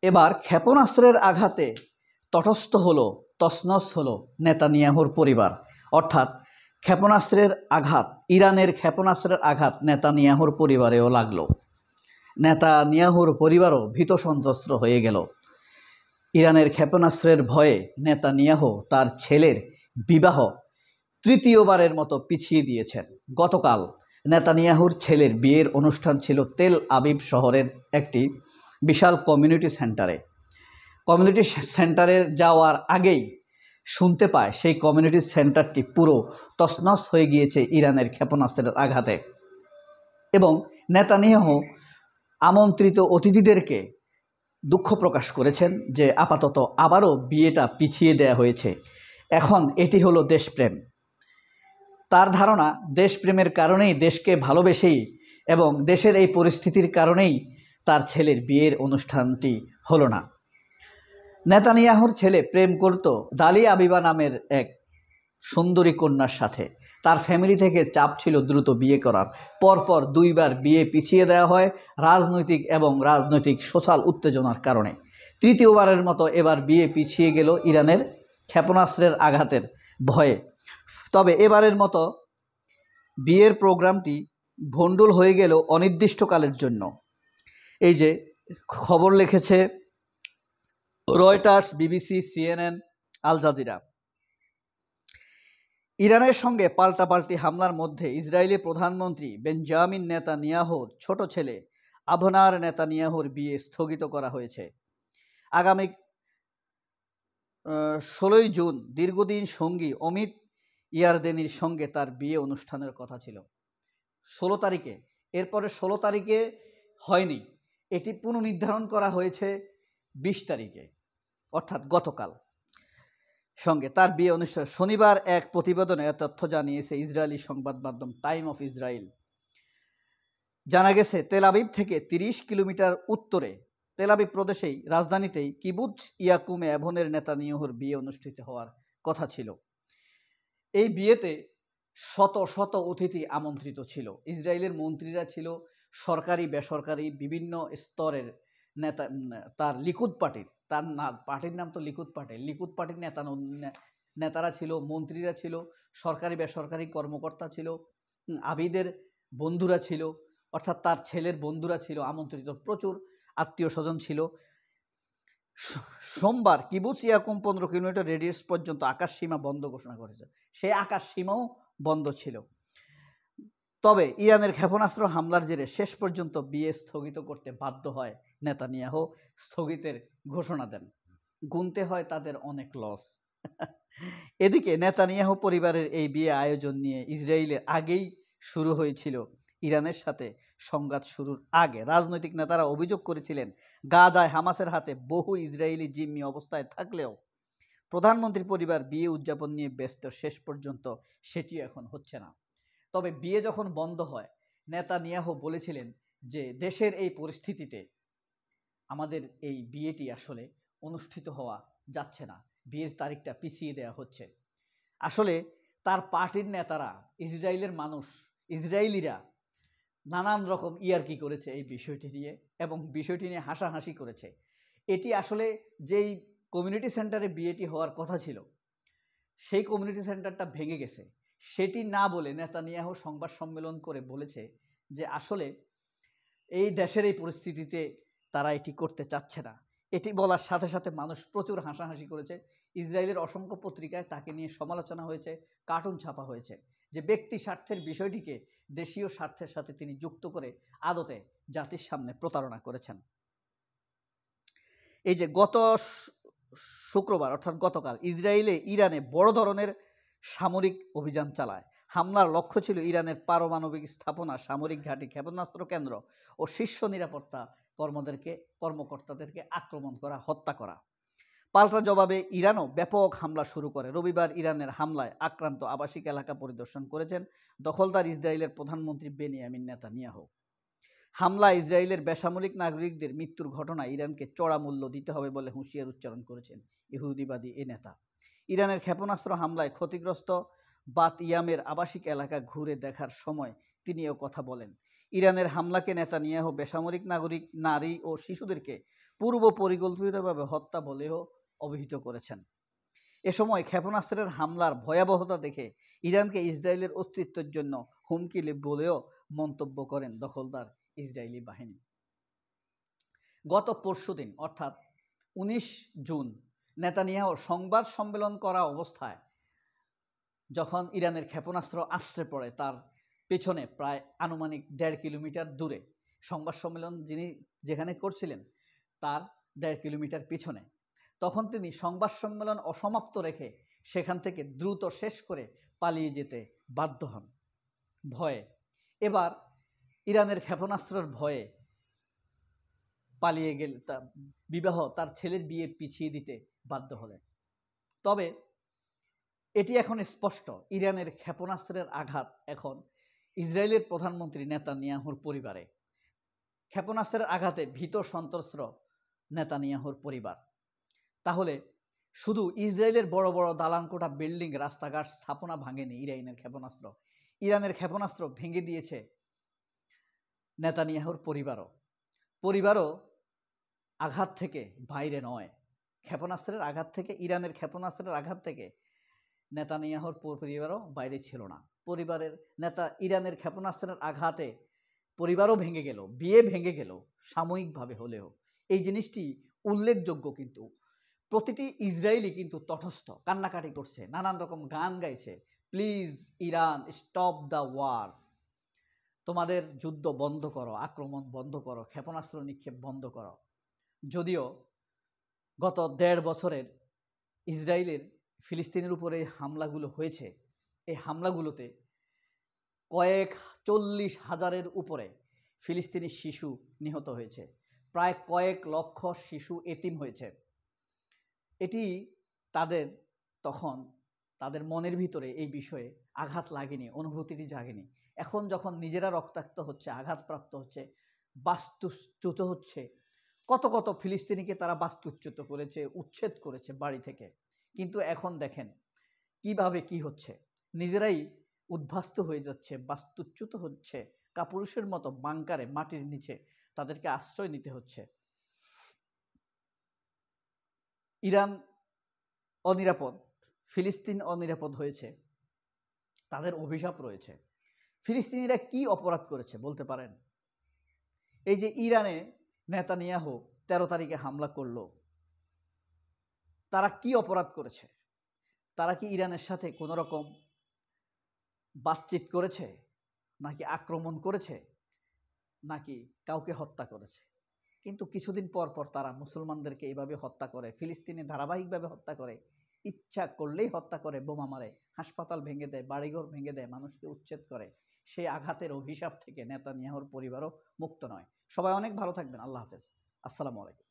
এবার ক্ষেপণাস্ত্রের আঘাতে তটস্থ হলো, তছনছ হলো নেতানিয়াহুর পরিবার। অর্থাৎ ক্ষেপণাস্ত্রের আঘাত, ইরানের ক্ষেপণাস্ত্রের আঘাত নেতানিয়াহুর পরিবারেও লাগলো। নেতানিয়াহুর পরিবারও ভীত সন্ত্রস্ত হয়ে গেল। ইরানের ক্ষেপণাস্ত্রের ভয়ে নেতানিয়াহু তার ছেলের বিবাহ তৃতীয়বারের মতো পিছিয়ে দিয়েছেন। গতকাল নেতানিয়াহুর ছেলের বিয়ের অনুষ্ঠান ছিল তেল আবিব শহরের একটি বিশাল কমিউনিটি সেন্টারে। কমিউনিটি সেন্টারে যাওয়ার আগেই শুনতে পায় সেই কমিউনিটি সেন্টারটি পুরো তছনছ হয়ে গিয়েছে ইরানের ক্ষেপণাস্ত্রের আঘাতে। এবং নেতানিয়াহু আমন্ত্রিত অতিথিদেরকে দুঃখ প্রকাশ করেছেন যে আপাতত আবারও বিয়েটা পিছিয়ে দেয়া হয়েছে। এখন এটি হলো দেশপ্রেম। তার ধারণা দেশপ্রেমের কারণেই, দেশকে ভালোবেসেই এবং দেশের এই পরিস্থিতির কারণেই তার ছেলের বিয়ের অনুষ্ঠানটি হলো না। নেতানিয়াহুর ছেলে প্রেম করত দালিয়া আবিবা নামের এক সুন্দরী কন্যার সাথে। তার ফ্যামিলি থেকে চাপ ছিল দ্রুত বিয়ে করার। পরপর দুইবার বিয়ে পিছিয়ে দেওয়া হয় রাজনৈতিক সোশ্যাল উত্তেজনার কারণে। তৃতীয়বারের মতো এবার বিয়ে পিছিয়ে গেল ইরানের ক্ষেপণাস্ত্রের আঘাতের ভয়ে। তবে এবারের মতো বিয়ের প্রোগ্রামটি ভণ্ডুল হয়ে গেল অনির্দিষ্টকালের জন্য। এই যে খবর লিখেছে Reuters, BBC, CNN, al Jazeera. ইরানের সঙ্গে পাল্টাপাল্টি হামলার মধ্যে ইসরায়েলি প্রধানমন্ত্রী বেঞ্জামিন নেতানিয়াহুর ছোট ছেলে আভনার নেতানিয়াহুর বিয়ে স্থগিত করা হয়েছে। আগামী 16 জুন দীর্ঘদিন সঙ্গী অমিত ইয়ারদেনির সঙ্গে তার বিয়ে অনুষ্ঠানের কথা ছিল 16 তারিখে। এরপরে 16 তারিখে হয়নি, এটি পুনর্নির্ধারণ করা হয়েছে 20 তারিখে, অর্থাৎ গতকাল। সঙ্গে তার বিয়ে অনুষ্ঠান। শনিবার এক প্রতিবেদনে তথ্য জানিয়েছে ইসরায়েলি সংবাদ মাধ্যম টাইম অফ ইসরায়েল। জানা গেছে তেল আবিব থেকে 30 কিলোমিটার উত্তরে তেল আবিব প্রদেশেই রাজধানীতেই কিবুৎজ ইয়াকুমে আভনের নেতানিয়াহুর বিয়ে অনুষ্ঠিত হওয়ার কথা ছিল। এই বিয়েতে শত শত অতিথি আমন্ত্রিত ছিল। ইসরায়েলের মন্ত্রীরা ছিল, সরকারি বেসরকারি বিভিন্ন স্তরের নেতা। তার লিকুদ পার্টির, তার পার্টির নাম তো লিকুদ পার্টি, লিকুদ পার্টির নেতারা ছিল, মন্ত্রীরা ছিল, সরকারি বেসরকারি কর্মকর্তা ছিল, আবিদের বন্ধুরা ছিল, অর্থাৎ তার ছেলের বন্ধুরা ছিল আমন্ত্রিত, প্রচুর আত্মীয় স্বজন ছিল। সোমবার কিবুৎজ ইয়াকুম 15 কিলোমিটার রেডিয়াস পর্যন্ত আকাশ সীমা বন্ধ ঘোষণা করেছে। সেই আকাশ সীমাও বন্ধ ছিল। তবে ইরানের ক্ষেপণাস্ত্র হামলার জেরে শেষ পর্যন্ত বিয়ে স্থগিত করতে বাধ্য হয় নেতানিয়াহু। স্থগিতের ঘোষণা দেন। গুনতে হয় তাদের অনেক লস। এদিকে নেতানিয়াহু পরিবারের এই বিয়ে আয়োজন নিয়ে ইসরায়েলের আগেই শুরু হয়েছিল। ইরানের সাথে সংঘাত শুরুর আগে রাজনৈতিক নেতারা অভিযোগ করেছিলেন গাজায় হামাসের হাতে বহু ইসরায়েলি জিম্মি অবস্থায় থাকলেও প্রধানমন্ত্রীর পরিবার বিয়ে উদযাপন নিয়ে ব্যস্ত। শেষ পর্যন্ত সেটিও এখন হচ্ছে না। তবে বিয়ে যখন বন্ধ হয়, নেতানিয়াহু বলেছিলেন যে দেশের এই পরিস্থিতিতে আমাদের এই বিয়েটি আসলে অনুষ্ঠিত হওয়া যাচ্ছে না, বিয়ের তারিখটা পিছিয়ে দেওয়া হচ্ছে। আসলে তার পার্টির নেতারা, ইসরায়েলের মানুষ, ইসরায়েলিরা নানান রকম ইয়ার্কি করেছে এই বিষয়টি নিয়ে এবং বিষয়টি নিয়ে হাসাহাসি করেছে। এটি আসলে যেই কমিউনিটি সেন্টারে বিয়েটি হওয়ার কথা ছিল, সেই কমিউনিটি সেন্টারটা ভেঙে গেছে। সেটি না বলে নেতানিয়াহু সংবাদ সম্মেলন করে বলেছে যে আসলে এই দেশের এই পরিস্থিতিতে তারা এটি করতে চাচ্ছে না। এটি বলার সাথে সাথে মানুষ প্রচুর হাসাহাসি করেছে। ইসরায়েলের অসংখ্য পত্রিকায় তাকে নিয়ে সমালোচনা হয়েছে, কার্টুন ছাপা হয়েছে যে ব্যক্তি স্বার্থের বিষয়টিকে দেশীয় স্বার্থের সাথে তিনি যুক্ত করে আদতে জাতির সামনে প্রতারণা করেছেন। এই যে গত শুক্রবার অর্থাৎ গতকাল ইরানে বড় ধরনের সামরিক অভিযান চালায়। হামলার লক্ষ্য ছিল ইরানের পারমাণবিক স্থাপনা, সামরিক ঘাঁটি, ক্ষেপণাস্ত্র কেন্দ্র ও শীর্ষ নিরাপত্তা কর্মকর্তাদেরকে আক্রমণ করা, হত্যা করা। পাল্টা জবাবে ইরানও ব্যাপক হামলা শুরু করে। রবিবার ইরানের হামলায় আক্রান্ত আবাসিক এলাকা পরিদর্শন করেছেন দখলদার ইসরায়েলের প্রধানমন্ত্রী বেনিয়ামিন নেতানিয়াহু। হামলায় ইসরায়েলের বেসামরিক নাগরিকদের মৃত্যুর ঘটনায় ইরানকে চড়া মূল্য দিতে হবে বলে হুঁশিয়ার উচ্চারণ করেছেন ইহুদিবাদী এ নেতা। ইরানের ক্ষেপণাস্ত্র হামলায় ক্ষতিগ্রস্ত বাত ইয়ামের আবাসিক এলাকা ঘুরে দেখার সময় তিনিও কথা বলেন। ইরানের হামলাকে নেতানিয়াহু বেসামরিক নাগরিক, নারী ও শিশুদেরকে পূর্ব পরিকল্পিতভাবে হত্যা বলেও অভিহিত করেছেন। এ সময় ক্ষেপণাস্ত্রের হামলার ভয়াবহতা দেখে ইরানকে ইসরায়েলের অস্তিত্বের জন্য হুমকি বলেও মন্তব্য করেন দখলদার ইসরায়েলি বাহিনী। গত পরশুদিন অর্থাৎ 19 জুন নেতানিয়াহুর সংবাদ সম্মেলন করা অবস্থায় যখন ইরানের ক্ষেপণাস্ত্র আছড়ে পড়ে তার পেছনে প্রায় আনুমানিক 1.5 কিলোমিটার দূরে, সংবাদ সম্মেলন যেখানে করছিলেন তার 1.5 কিলোমিটার পিছনে, তখন তিনি সংবাদ সম্মেলন অসমাপ্ত রেখে সেখান থেকে দ্রুত শেষ করে পালিয়ে যেতে বাধ্য হন ভয়ে। এবার ইরানের ক্ষেপণাস্ত্রের ভয়ে পালিয়ে গেলে তার ছেলের বিয়ে পিছিয়ে দিতে বাধ্য হলেন। তবে এটি এখন স্পষ্ট, ইরানের ক্ষেপণাস্ত্রের আঘাত এখন ইসরায়েলের প্রধানমন্ত্রী নেতানিয়াহুর পরিবারে। ক্ষেপণাস্ত্রের আঘাতে ভীত সন্ত্রস্ত নেতানিয়াহুর পরিবার। তাহলে শুধু ইসরায়েলের বড় বড় দালানকোঠা, বিল্ডিং, রাস্তাঘাট, স্থাপনা ভাঙেনি ইরানের ক্ষেপণাস্ত্র, ইরানের ক্ষেপণাস্ত্র ভেঙে দিয়েছে নেতানিয়াহুর পরিবারও আঘাত থেকে বাইরে নয়। ক্ষেপণাস্ত্রের আঘাত থেকে, ইরানের ক্ষেপণাস্ত্রের আঘাত থেকে নেতানিয়াহুর পরিবারও বাইরে ছিল না। ইরানের ক্ষেপণাস্ত্রের আঘাতে পরিবারও ভেঙে গেল, বিয়ে ভেঙে গেল সাময়িকভাবে হলেও। এই জিনিসটি উল্লেখযোগ্য। কিন্তু প্রতিটি ইসরায়েলি কিন্তু তটস্থ, কান্নাকাটি করছে, নানান রকম গান গাইছে, please Iran stop the war, তোমাদের যুদ্ধ বন্ধ করো, আক্রমণ বন্ধ করো, ক্ষেপণাস্ত্র নিক্ষেপ বন্ধ করো। যদিও গত 1.5 বছরের ইসরায়েলের ফিলিস্তিনের উপরে হামলাগুলো হয়েছে, এই হামলাগুলোতে 40,000-এর উপরে ফিলিস্তিনি শিশু নিহত হয়েছে, প্রায় কয়েক লক্ষ শিশু এতিম হয়েছে। এটি তখন তাদের মনের ভিতরে এই বিষয়ে আঘাত লাগেনি, অনুভূতিটি জাগেনি। এখন যখন নিজেরা রক্তাক্ত হচ্ছে, আঘাতপ্রাপ্ত হচ্ছে, বাস্তুচ্যুত হচ্ছে, কত কত ফিলিস্তিনিকে তারা বাস্তুচ্যুত করেছে, উচ্ছেদ করেছে বাড়ি থেকে। কিন্তু এখন দেখেন কিভাবে কি হচ্ছে, নিজেরাই উদ্বাস্তু হয়ে যাচ্ছে, বাস্তুচ্যুত হচ্ছে, কাপুরুষের মতো বাংকারে মাটির নিচে তাদেরকে আশ্রয় নিতে হচ্ছে। ইরান অনিরাপদ, ফিলিস্তিন অনিরাপদ হয়েছে, তাদের অভিশাপ রয়েছে। ফিলিস্তিনিরা কি অপরাধ করেছে বলতে পারেন? এই যে ইরানে নেতানিয়াহু 13 তারিখে হামলা করলো, তারা কি অপরাধ করেছে? তারা কি ইরানের সাথে কোনো রকম বাতচিত করেছে, নাকি আক্রমণ করেছে, নাকি কাউকে হত্যা করেছে? কিন্তু কিছুদিন পর পর তারা মুসলমানদেরকে এইভাবে হত্যা করে, ফিলিস্তিনে ধারাবাহিকভাবে হত্যা করে, ইচ্ছা করলেই হত্যা করে, বোমা মারে, হাসপাতাল ভেঙে দেয়, বাড়িঘর ভেঙে দেয়, মানুষকে উচ্ছেদ করে। সেই আঘাতের অভিশাপ থেকে নেতানিয়াহুর পরিবারও মুক্ত নয়। সবাই অনেক ভালো থাকবেন। আল্লাহ হাফেজ। আসসালামু আলাইকুম।